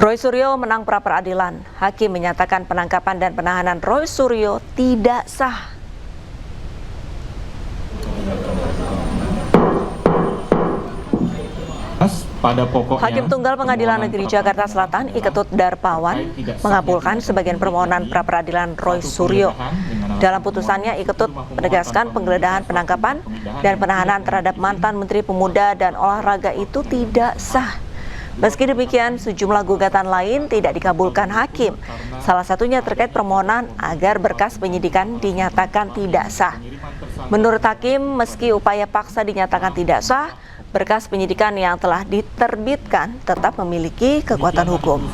Roy Suryo menang pra-peradilan. Hakim menyatakan penangkapan dan penahanan Roy Suryo tidak sah. Pada pokoknya, Hakim Tunggal Pengadilan Negeri Jakarta Selatan Iketut Darpawan mengabulkan sebagian permohonan pra-peradilan Roy Suryo. Dalam putusannya, Iketut menegaskan penggeledahan, penangkapan, dan penahanan terhadap mantan Menteri Pemuda dan Olahraga itu tidak sah. Meski demikian, sejumlah gugatan lain tidak dikabulkan hakim. Salah satunya terkait permohonan agar berkas penyidikan dinyatakan tidak sah. Menurut hakim, meski upaya paksa dinyatakan tidak sah, berkas penyidikan yang telah diterbitkan tetap memiliki kekuatan hukum.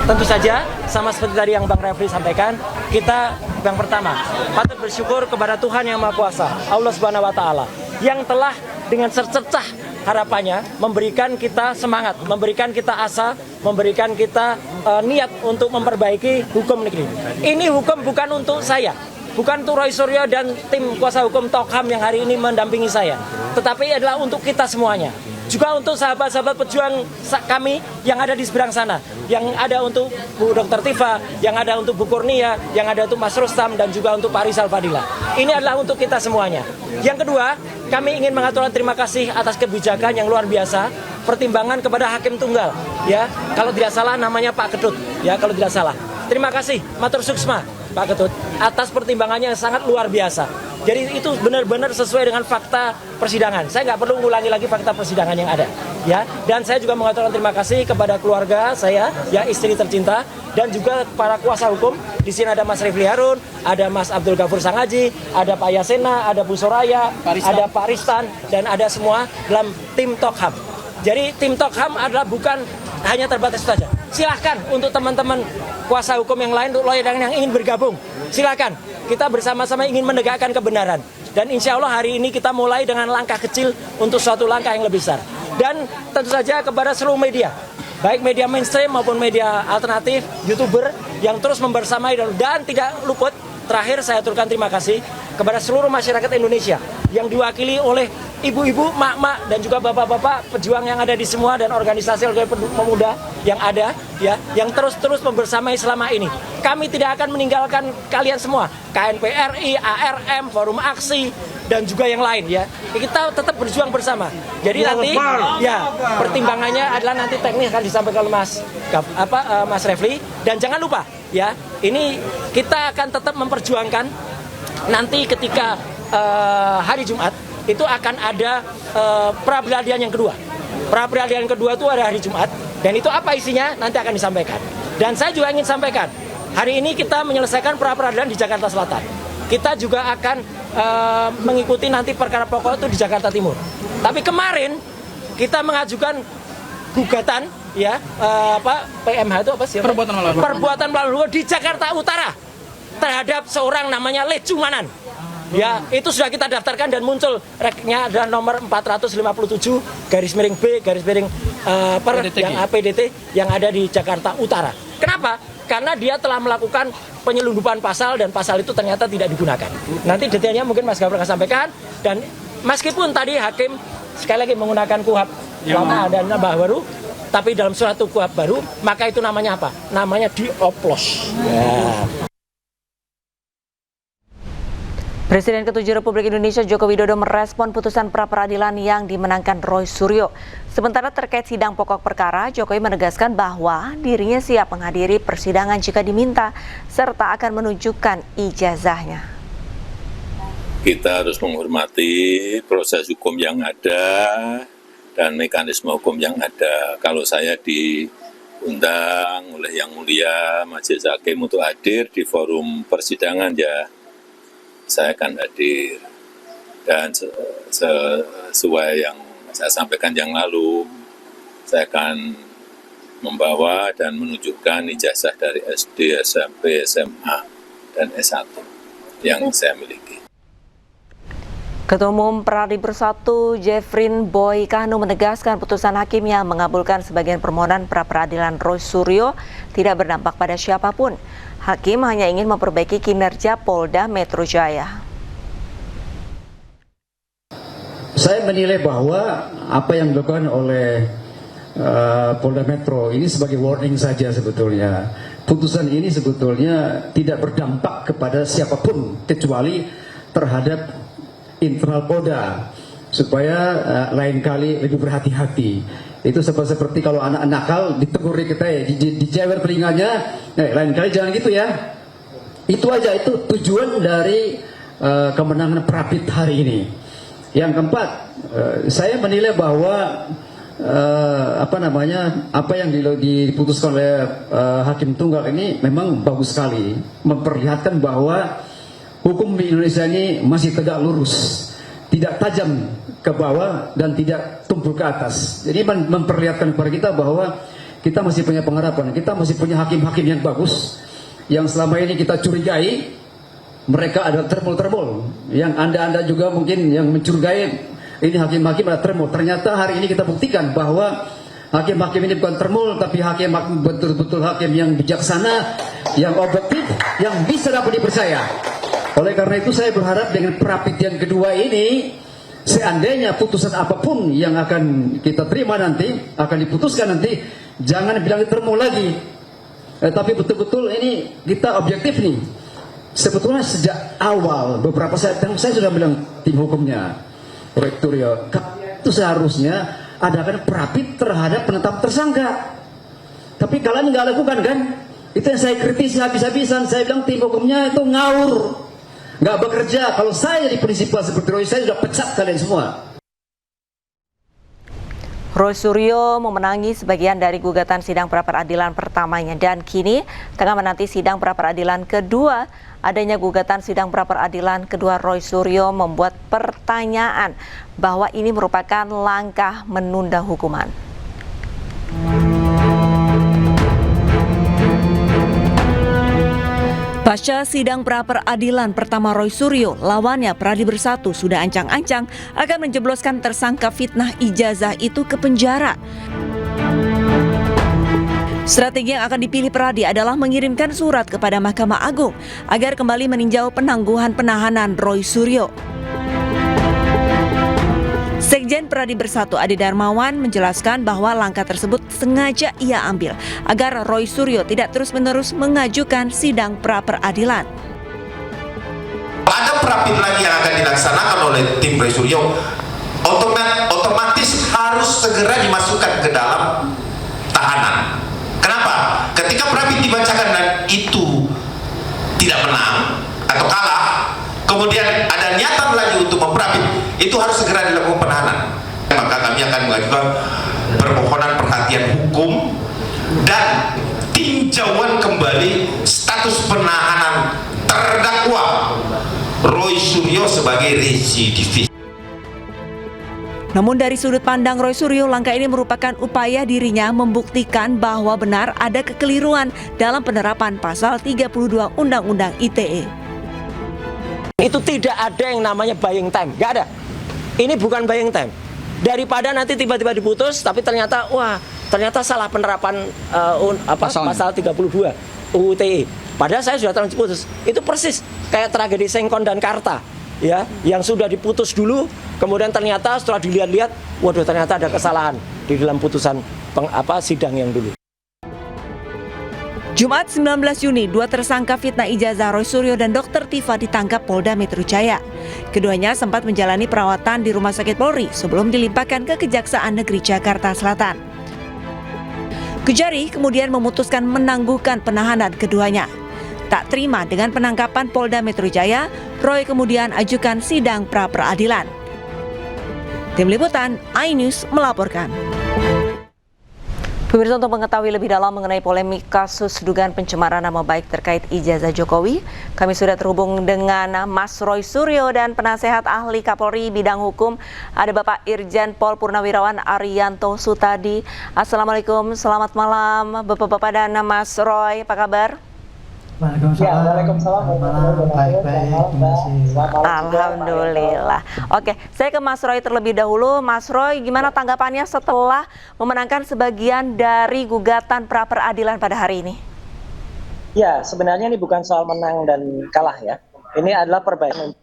Tentu saja, sama seperti tadi yang Bang Refli sampaikan, kita yang pertama patut bersyukur kepada Tuhan Yang Maha Kuasa, Allah Subhanahu wa Ta'ala, yang telah dengan secercah harapannya memberikan kita semangat, memberikan kita asa, memberikan kita niat untuk memperbaiki hukum negeri. Ini hukum bukan untuk saya, bukan untuk Roy Suryo dan tim kuasa hukum Tokham yang hari ini mendampingi saya, tetapi adalah untuk kita semuanya. Juga untuk sahabat-sahabat pejuang kami yang ada di seberang sana, yang ada untuk Bu Dr. Tifa, yang ada untuk Bu Kurnia, yang ada untuk Mas Rustam, dan juga untuk Pak Rizal Fadila. Ini adalah untuk kita semuanya. Yang kedua, kami ingin mengaturkan terima kasih atas kebijakan yang luar biasa, pertimbangan kepada Hakim Tunggal. Ya, kalau tidak salah namanya Pak Ketut. Ya, kalau tidak salah. Terima kasih, matur suksma Pak Ketut, atas pertimbangannya yang sangat luar biasa. Jadi itu benar-benar sesuai dengan fakta persidangan. Saya nggak perlu ulangi lagi fakta persidangan yang ada, ya. Dan saya juga mengaturkan terima kasih kepada keluarga saya, ya, istri tercinta, dan juga para kuasa hukum. Di sini ada Mas Refli Harun, ada Mas Abdul Ghafur Sangaji, ada Pak Yasena, ada Bu Soraya, ada Pak Ristan, dan ada semua dalam tim Tokham. Jadi tim Tokham adalah bukan hanya terbatas saja. Silahkan untuk teman-teman kuasa hukum yang lain, untuk lawyer yang ingin bergabung, silahkan. Kita bersama-sama ingin menegakkan kebenaran. Dan insya Allah hari ini kita mulai dengan langkah kecil untuk suatu langkah yang lebih besar. Dan tentu saja kepada seluruh media, baik media mainstream maupun media alternatif, YouTuber yang terus membersamai dan tidak luput. Terakhir saya aturkan terima kasih kepada seluruh masyarakat Indonesia yang diwakili oleh ibu-ibu, mak-mak, dan juga bapak-bapak pejuang yang ada di semua, dan organisasi pemuda yang ada, ya, yang terus membersamai selama ini. Kami tidak akan meninggalkan kalian semua, KNPRI, ARM, Forum Aksi, dan juga yang lain, ya. Kita tetap berjuang bersama. Jadi nanti, ya, pertimbangannya adalah nanti teknis akan disampaikan oleh Mas Refli, dan jangan lupa, ya, ini kita akan tetap memperjuangkan nanti ketika hari Jumat itu akan ada pra-peradilan yang kedua. Pra-peradilan yang kedua itu ada hari Jumat, dan itu apa isinya nanti akan disampaikan. Dan saya juga ingin sampaikan, hari ini kita menyelesaikan pra-peradilan di Jakarta Selatan. Kita juga akan mengikuti nanti perkara pokok itu di Jakarta Timur. Tapi kemarin kita mengajukan gugatan, ya, PMH itu apa sih? Perbuatan melawan hukum di Jakarta Utara terhadap seorang namanya Lecumanan. Ya, itu sudah kita daftarkan dan muncul reknya adalah nomor 457 /B yang APDT yang ada di Jakarta Utara. Kenapa? Karena dia telah melakukan penyelundupan pasal, dan pasal itu ternyata tidak digunakan. Nanti detailnya mungkin Mas Gafur akan sampaikan. Dan meskipun tadi hakim sekali lagi menggunakan KUHP lama dan baru, tapi dalam suatu KUHP baru, maka itu namanya apa? Namanya dioplos. Ya. Presiden ke-7 Republik Indonesia Joko Widodo merespon putusan pra-peradilan yang dimenangkan Roy Suryo. Sementara terkait sidang pokok perkara, Jokowi menegaskan bahwa dirinya siap menghadiri persidangan jika diminta, serta akan menunjukkan ijazahnya. Kita harus menghormati proses hukum yang ada dan mekanisme hukum yang ada. Kalau saya diundang oleh Yang Mulia Majelis Hakim untuk hadir di forum persidangan, ya saya akan hadir. Dan sesuai yang saya sampaikan yang lalu, saya akan membawa dan menunjukkan ijazah dari SD, SMP, SMA, dan S1 yang saya miliki. Ketua Umum Pradi Bersatu Jeffrin Boy Kahnu menegaskan putusan hakim yang mengabulkan sebagian permohonan pra-peradilan Roy Suryo tidak berdampak pada siapapun. Hakim hanya ingin memperbaiki kinerja Polda Metro Jaya. Saya menilai bahwa apa yang dilakukan oleh Polda Metro ini sebagai warning saja sebetulnya. Putusan ini sebetulnya tidak berdampak kepada siapapun kecuali terhadap internal Polda, supaya lain kali lebih berhati-hati. Itu seperti kalau anak nakal ditegur kita dijewer telinganya, lain kali jangan gitu ya. Itu aja, itu tujuan dari kemenangan Prapit hari ini. Yang keempat, saya menilai bahwa apa yang diputuskan oleh Hakim Tunggal ini memang bagus sekali, memperlihatkan bahwa hukum di Indonesia ini masih tegak lurus, tidak tajam ke bawah dan tidak tumpul ke atas. Jadi memperlihatkan kepada kita bahwa kita masih punya pengharapan, kita masih punya hakim-hakim yang bagus, yang selama ini kita curigai mereka adalah termol-termol, yang anda juga mungkin yang mencurigai ini hakim-hakim adalah termol. Ternyata hari ini kita buktikan bahwa hakim-hakim ini bukan termol, tapi hakim betul-betul hakim yang bijaksana, yang objektif, yang bisa dapat dipercaya. Oleh karena itu saya berharap dengan Prapit yang kedua ini, seandainya putusan apapun yang akan kita terima nanti, akan diputuskan nanti, jangan bilang termol lagi, tapi betul-betul ini kita objektif nih. Sebetulnya sejak awal beberapa saya sudah bilang tim hukumnya, Rektorio, itu seharusnya adakan Prapit terhadap penetapan tersangka. Tapi kalian nggak lakukan kan? Itu yang saya kritisi habis-habisan. Saya bilang tim hukumnya itu ngawur, nggak bekerja. Kalau saya di prinsipal seperti Roy, saya sudah pecat kalian semua. Roy Suryo memenangi sebagian dari gugatan sidang pra-peradilan pertamanya dan kini tengah menanti sidang pra-peradilan kedua. Adanya gugatan sidang pra-peradilan kedua Roy Suryo membuat pertanyaan bahwa ini merupakan langkah menunda hukuman. Pasca sidang pra-peradilan pertama Roy Suryo, lawannya Pradi Bersatu sudah ancang-ancang akan menjebloskan tersangka fitnah ijazah itu ke penjara. Strategi yang akan dipilih Pradi adalah mengirimkan surat kepada Mahkamah Agung agar kembali meninjau penangguhan penahanan Roy Suryo. Sekjen Pradi Bersatu Adi Darmawan menjelaskan bahwa langkah tersebut sengaja ia ambil agar Roy Suryo tidak terus-menerus mengajukan sidang pra-peradilan. Ada Prapit lagi yang akan dilaksanakan oleh tim Roy Suryo, otomatis harus segera dimasukkan ke dalam tahanan. Kenapa? Ketika Prapit dibacakan dan itu tidak menang atau kalah, kemudian ada niatan lagi untuk memprapit, itu harus segera dilakukan penahanan. Maka kami akan mengajukan permohonan perhatian hukum dan tinjauan kembali status penahanan terdakwa Roy Suryo sebagai residivis. Namun dari sudut pandang Roy Suryo, langkah ini merupakan upaya dirinya membuktikan bahwa benar ada kekeliruan dalam penerapan pasal 32 Undang-Undang ITE. Itu tidak ada yang namanya buying time, nggak ada. Ini bukan buying time. Daripada nanti tiba-tiba diputus, tapi ternyata salah penerapan pasal 32 UU ITE. Padahal saya sudah terlanjur putus. Itu persis kayak tragedi Sengkon dan Karta, ya, yang sudah diputus dulu, kemudian ternyata setelah dilihat-lihat, waduh ternyata ada kesalahan di dalam putusan sidang yang dulu. Jumat 19 Juni, dua tersangka fitnah ijazah Roy Suryo dan Dr. Tifa ditangkap Polda Metro Jaya. Keduanya sempat menjalani perawatan di Rumah Sakit Polri sebelum dilimpahkan ke Kejaksaan Negeri Jakarta Selatan. Kejari kemudian memutuskan menangguhkan penahanan keduanya. Tak terima dengan penangkapan Polda Metro Jaya, Roy kemudian ajukan sidang pra-peradilan. Tim Liputan iNews melaporkan. Pemirsa, untuk mengetahui lebih dalam mengenai polemik kasus dugaan pencemaran nama baik terkait ijazah Jokowi, kami sudah terhubung dengan Mas Roy Suryo dan penasehat ahli Kapolri bidang hukum, ada Bapak Irjen Pol Purnawirawan Arianto Sutadi. Assalamualaikum, selamat malam Bapak-bapak dan Mas Roy, apa kabar? Waalaikumsalam. Baik-baik, terima kasih. Alhamdulillah. Oke, saya ke Mas Roy terlebih dahulu. Mas Roy, gimana tanggapannya setelah memenangkan sebagian dari gugatan pra-peradilan pada hari ini? Ya, sebenarnya ini bukan soal menang dan kalah ya. Ini adalah perbaikan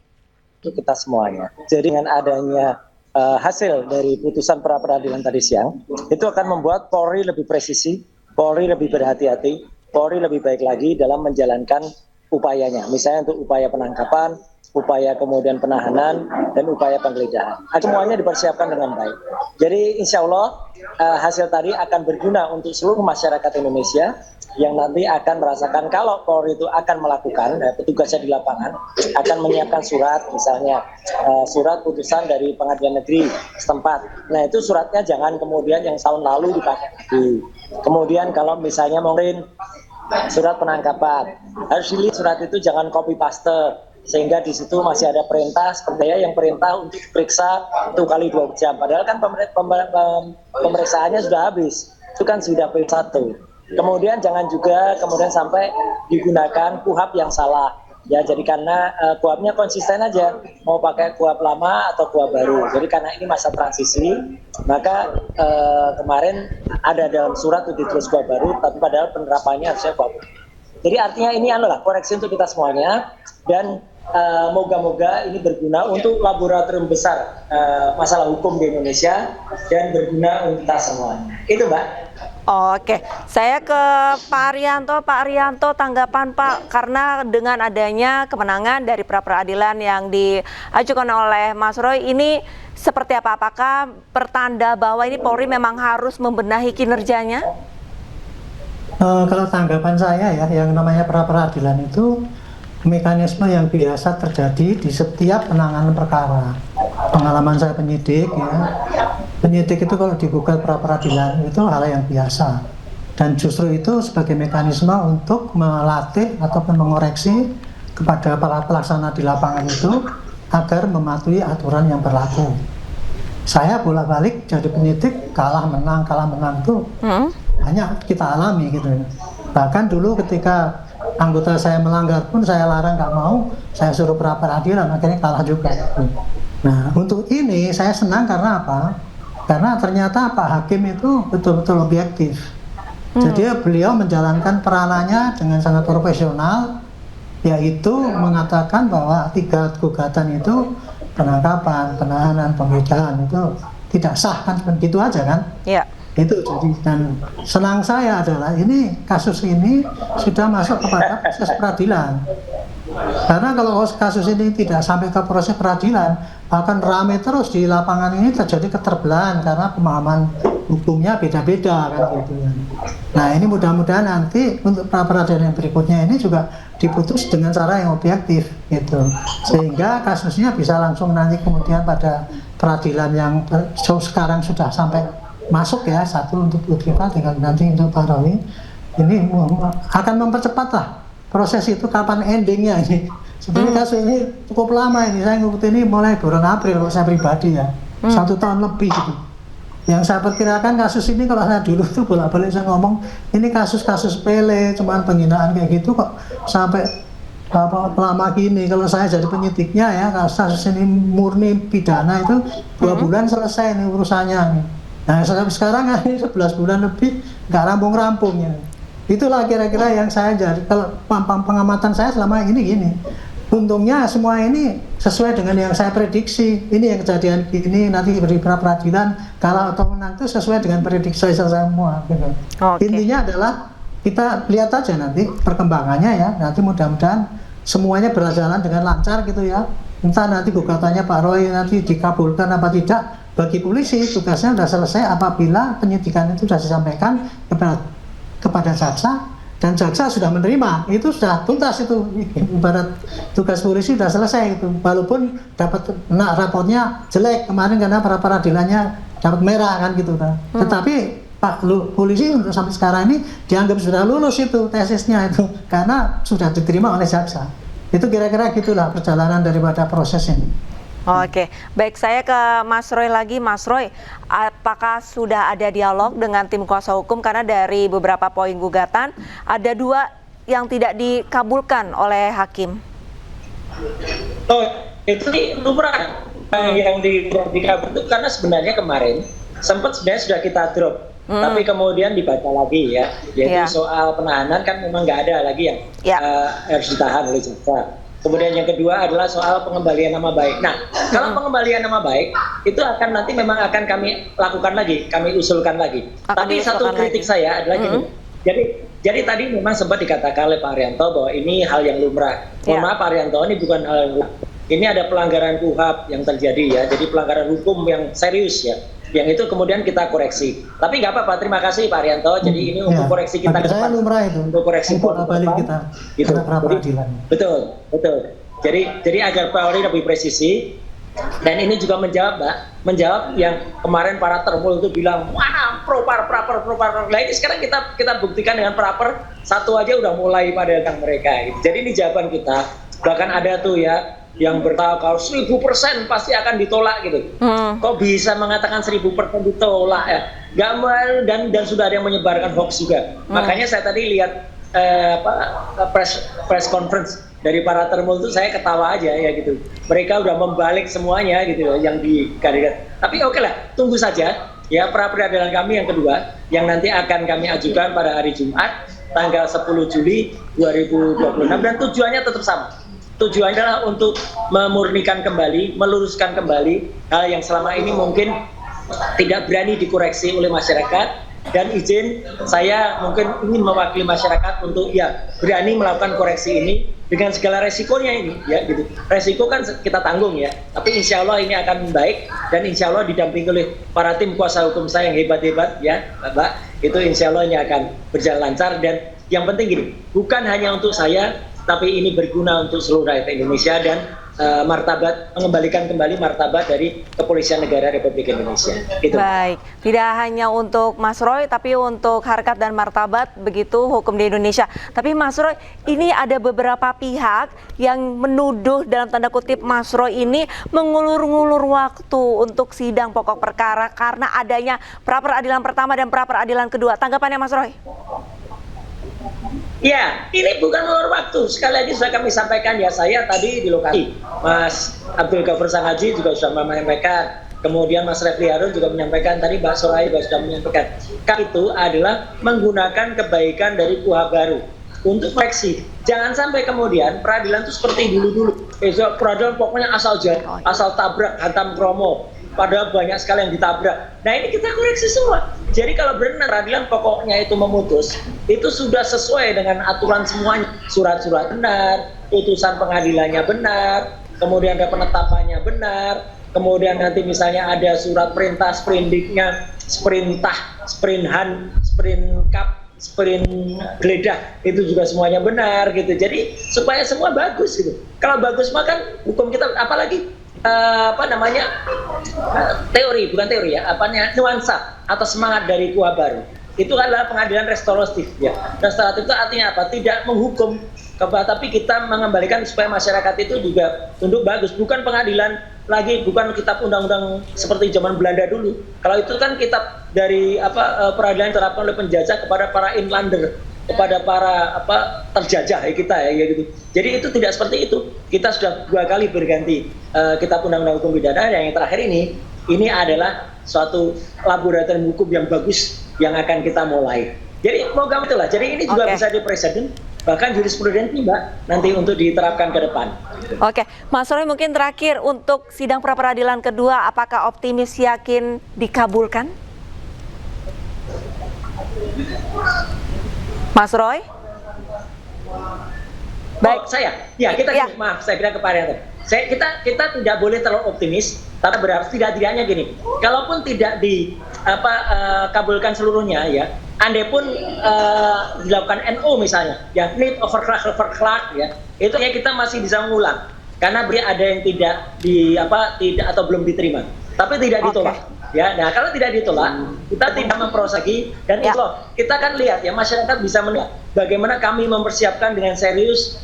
untuk kita semuanya. Jadi dengan adanya hasil dari putusan pra peradilan tadi siang itu akan membuat Polri lebih presisi, Polri lebih berhati-hati, Polri lebih baik lagi dalam menjalankan upayanya, misalnya untuk upaya penangkapan, upaya kemudian penahanan, dan upaya penggeledahan. Semuanya dipersiapkan dengan baik. Jadi insya Allah hasil tadi akan berguna untuk seluruh masyarakat Indonesia yang nanti akan merasakan kalau Polri itu akan melakukan, petugasnya di lapangan akan menyiapkan surat, misalnya surat putusan dari pengadilan negeri setempat. Nah itu suratnya jangan kemudian yang tahun lalu dipakai lagi. Kemudian kalau misalnya mungkin surat penangkapan, harus dilihat surat itu jangan copy paste, sehingga di situ masih ada perintah seperti yang perintah untuk periksa 1 kali 2 jam. Padahal kan pemeriksaannya sudah habis, itu kan sudah P1. Kemudian jangan juga kemudian sampai digunakan KUHP yang salah. Ya jadi karena KUHP-nya konsisten aja, mau pakai KUHP lama atau KUHP baru. Jadi karena ini masa transisi, maka kemarin ada dalam surat itu ditulis KUHP baru, tapi padahal penerapannya harusnya KUHP. Jadi artinya ini adalah koreksi untuk kita semuanya, dan moga-moga ini berguna untuk laboratorium besar masalah hukum di Indonesia dan berguna untuk kita semua. Itu Mbak. Oke, saya ke Pak Arianto. Pak Arianto, tanggapan Pak, karena dengan adanya kemenangan dari pra-peradilan yang diajukan oleh Mas Roy, ini seperti apa? Apakah pertanda bahwa ini Polri memang harus membenahi kinerjanya? Kalau tanggapan saya ya, yang namanya pra-peradilan itu mekanisme yang biasa terjadi di setiap penanganan perkara. Pengalaman saya penyidik ya, penyidik itu kalau digugat pra-peradilan itu hal yang biasa, dan justru itu sebagai mekanisme untuk melatih ataupun mengoreksi kepada para pelaksana di lapangan itu agar mematuhi aturan yang berlaku. Saya bolak-balik jadi penyidik, kalah menang itu hanya kita alami gitu. Bahkan dulu ketika anggota saya melanggar pun saya larang, nggak mau, saya suruh pra-peradilan, akhirnya kalah juga. Nah untuk ini saya senang karena apa? Karena ternyata Pak Hakim itu betul-betul objektif. Jadi beliau menjalankan peranannya dengan sangat profesional, yaitu mengatakan bahwa 3 gugatan itu penangkapan, penahanan, penggeledahan itu tidak sah, kan begitu aja kan? Iya. Itu jadi, dan senang saya adalah ini kasus ini sudah masuk kepada proses peradilan. Karena kalau kasus ini tidak sampai ke proses peradilan, akan ramai terus di lapangan ini, terjadi keterbelahan karena pemahaman hukumnya beda-beda kan gitu ya. Nah ini mudah-mudahan nanti untuk pra-peradilan yang berikutnya ini juga diputus dengan cara yang objektif gitu, sehingga kasusnya bisa langsung nanti kemudian pada peradilan yang sekarang sudah sampai masuk ya, 1 untuk kita, tinggal nanti untuk Pak Roy, ini akan mempercepat lah proses itu. Kapan endingnya ini? Sebenarnya kasus ini cukup lama ini, saya ngikutin ini mulai bulan April kalau saya pribadi ya, 1 tahun lebih gitu. Yang saya perkirakan kasus ini kalau saya dulu tuh bolak-balik saya ngomong ini kasus-kasus sepele, cuman penghinaan kayak gitu kok sampai lama gini. Kalau saya jadi penyidiknya ya, kasus ini murni pidana itu 2 bulan selesai ini urusannya. Nah sekarang ini 11 bulan lebih nggak rampung-rampung ya. Itulah kira-kira yang saya jadi, kalau pengamatan saya selama ini gini. Untungnya semua ini sesuai dengan yang saya prediksi. Ini yang kejadian ini nanti di pra-peradilan kalah atau menang itu sesuai dengan prediksi saya semua gitu. Intinya adalah kita lihat aja nanti perkembangannya ya. Nanti mudah-mudahan semuanya berjalan dengan lancar gitu ya. Entah nanti gugatannya Pak Roy nanti dikabulkan apa tidak. Bagi polisi tugasnya sudah selesai apabila penyidikan itu sudah disampaikan kepada jaksa, dan jaksa sudah menerima, itu sudah tuntas, itu ibarat tugas polisi sudah selesai itu. Walaupun dapat raportnya jelek kemarin karena para peradilannya dapat merah kan gitu kan. Tetapi Pak polisi untuk sampai sekarang ini dianggap sudah lulus itu tesisnya itu karena sudah diterima oleh jaksa. Itu kira-kira gitulah perjalanan daripada proses ini. Oke, baik, saya ke Mas Roy lagi. Mas Roy, apakah sudah ada dialog dengan tim kuasa hukum? Karena dari beberapa poin gugatan, ada 2 yang tidak dikabulkan oleh hakim. Oh, itu lumrah yang dikabulkan karena sebenarnya kemarin sempat sebenarnya sudah kita drop, tapi kemudian dibaca lagi ya, yaitu soal penahanan kan memang nggak ada lagi yang harus ditahan oleh jaksa. Kemudian yang kedua adalah soal pengembalian nama baik. Nah, kalau pengembalian nama baik itu akan nanti memang akan kami lakukan lagi, kami usulkan lagi. Tapi satu kritik saya adalah gini. Jadi tadi memang sempat dikatakan oleh Pak Haryanto bahwa ini hal yang lumrah. Mohon maaf Pak Haryanto, ini bukan hal yang lumrah. Ini ada pelanggaran KUHAP yang terjadi ya. Jadi pelanggaran hukum yang serius ya. Yang itu kemudian kita koreksi. Tapi nggak apa-apa, terima kasih Pak Haryanto. Jadi ini untuk koreksi kita ke depan. Lumrah itu. Untuk koreksi balik kita. Gitu. Peradilan. Betul. Jadi agar Polri lebih presisi. Dan ini juga menjawab yang kemarin para termul itu bilang, mana proper. Nah ini sekarang kita buktikan dengan proper, satu aja udah mulai pada datang mereka. Gitu. Jadi ini jawaban kita. Bahkan ada tuh ya, yang bertahu kalau 1000% pasti akan ditolak gitu. Kok bisa mengatakan 1000% ditolak ya? Dan sudah ada yang menyebarkan hoax juga. Makanya saya tadi lihat press conference dari para termul itu saya ketawa aja ya gitu. Mereka udah membalik semuanya gitu yang dikarikan. Tapi oke lah, tunggu saja ya pra peradilan kami yang kedua yang nanti akan kami ajukan pada hari Jumat tanggal 10 Juli 2026 dan tujuannya tetap sama. Tujuannya adalah untuk memurnikan kembali, meluruskan kembali hal yang selama ini mungkin tidak berani dikoreksi oleh masyarakat. Dan izin saya mungkin ingin mewakili masyarakat untuk ya berani melakukan koreksi ini dengan segala resikonya ini ya gitu. Resiko kan kita tanggung ya, tapi insya Allah ini akan baik dan insya Allah didampingi oleh para tim kuasa hukum saya yang hebat-hebat ya Mbak. Itu insya Allah ini akan berjalan lancar dan yang penting gini, bukan hanya untuk saya tapi ini berguna untuk seluruh rakyat Indonesia dan mengembalikan kembali martabat dari Kepolisian Negara Republik Indonesia. Gitu. Baik, tidak hanya untuk Mas Roy, tapi untuk harkat dan martabat begitu hukum di Indonesia. Tapi Mas Roy, ini ada beberapa pihak yang menuduh dalam tanda kutip Mas Roy ini mengulur-ngulur waktu untuk sidang pokok perkara karena adanya pra peradilan pertama dan pra peradilan kedua. Tanggapannya Mas Roy? Ya, ini bukan ulur waktu. Sekali lagi sudah kami sampaikan ya, saya tadi di lokasi. Mas Abdul Ghafur Sangaji juga sudah menyampaikan. Kemudian Mas Refli Harun juga menyampaikan, tadi Mbak Soraya juga sudah menyampaikan. Itu adalah menggunakan kebaikan dari KUHP baru untuk koreksi. Jangan sampai kemudian peradilan itu seperti dulu-dulu. Peradilan pokoknya asal tabrak, hantam kromo. Padahal banyak sekali yang ditabrak. Nah ini kita koreksi semua. Jadi kalau benar peradilan pokoknya itu memutus, itu sudah sesuai dengan aturan semuanya. Surat-surat benar, putusan pengadilannya benar, kemudian ada penetapannya benar, kemudian nanti misalnya ada surat perintah sprindiknya, sprintah, sprinhan, sprintkap, sprint geledah, itu juga semuanya benar gitu. Jadi supaya semua bagus gitu. Kalau bagus maka hukum kita apalagi teori, bukan teori ya, nuansa atau semangat dari KUHP baru. Itu adalah pengadilan restoratif ya. Restoratif itu artinya apa? Tidak menghukum, tapi kita mengembalikan supaya masyarakat itu juga tunduk bagus. Bukan pengadilan lagi, bukan kitab undang-undang seperti zaman Belanda dulu. Kalau itu kan kitab dari peradilan yang diterapkan oleh penjajah kepada para inlander, kepada para terjajah kita ya gitu. Jadi itu tidak seperti itu. Kita sudah 2 kali berganti kitab undang-undang hukum pidana dan yang terakhir ini adalah suatu laboratorium hukum yang bagus yang akan kita mulai. Jadi moga itulah. Jadi ini juga bisa dipresiden bahkan jurisprudensi Mbak nanti untuk diterapkan ke depan. Oke, Mas Roy mungkin terakhir untuk sidang pra peradilan kedua apakah optimis yakin dikabulkan? Mas Roy? Baik, maaf, saya kira kepada kita tidak boleh terlalu optimis, tapi berarti tidaknya gini. Kalaupun tidak dikabulkan seluruhnya ya, andai pun dilakukan NO misalnya, ya need overclock ya, itu ya kita masih bisa mengulang karena ada yang tidak atau belum diterima, tapi tidak ditolak. Ya, nah kalau tidak ditolak, kita tidak memproses lagi dan itu loh, kita kan lihat ya masyarakat bisa melihat bagaimana kami mempersiapkan dengan serius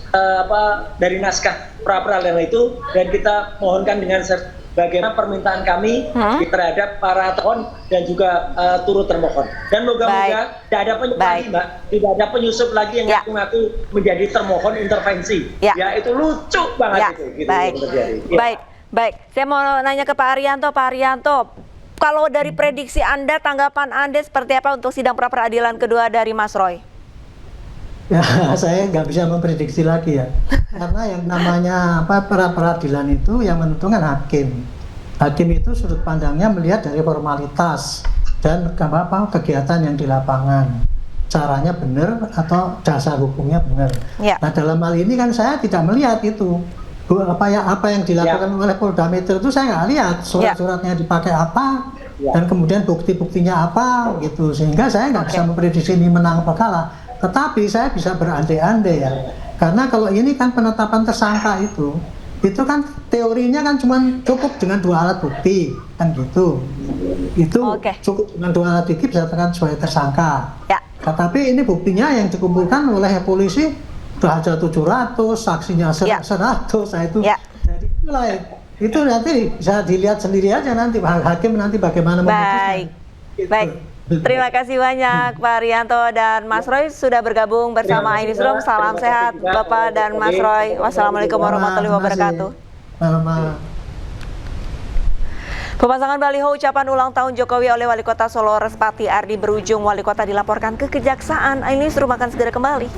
dari naskah pra peradilan itu dan kita mohonkan dengan bagaimana permintaan kami terhadap para termohon dan juga turut termohon. Dan moga-moga tidak ada penyusup lagi, Mbak, tidak ada penyusup lagi yang ngaku-ngaku menjadi termohon intervensi. Ya itu lucu banget itu. Gitu, Baik. Saya mau nanya ke Pak Haryanto. Kalau dari prediksi Anda, tanggapan Anda seperti apa untuk sidang pra peradilan kedua dari Mas Roy? Ya, saya nggak bisa memprediksi lagi ya. Karena yang namanya peradilan itu yang menentukan hakim. Hakim itu sudut pandangnya melihat dari formalitas dan kegiatan yang di lapangan. Caranya benar atau dasar hukumnya benar. Ya. Nah, dalam hal ini kan saya tidak melihat itu. Apa yang dilakukan oleh Polda Metro itu saya nggak lihat surat-suratnya dipakai apa dan kemudian bukti-buktinya apa gitu, sehingga saya nggak bisa memprediksi ini menang atau kalah. Tetapi saya bisa berandai-andai ya, karena kalau ini kan penetapan tersangka itu kan teorinya kan cuma cukup dengan 2 alat bukti kan gitu. Itu cukup dengan 2 alat bukti bisa dikatakan sebagai tersangka. Ya. Tetapi ini buktinya yang dikumpulkan oleh polisi sudah ada 700, saksinya 100, saya itu. Jadi itulah itu nanti bisa dilihat sendiri aja nanti hakim nanti bagaimana memutuskan. Baik. Terima kasih banyak Pak Rianto dan Mas Roy sudah bergabung bersama iNewsroom. Salam sehat Bapak dan Mas Roy. Wassalamualaikum warahmatullahi wabarakatuh. Pemasangan baliho ucapan ulang tahun Jokowi oleh Wali Kota Solo Respati Ardi berujung wali kota dilaporkan ke Kejaksaan. iNewsroom akan segera kembali.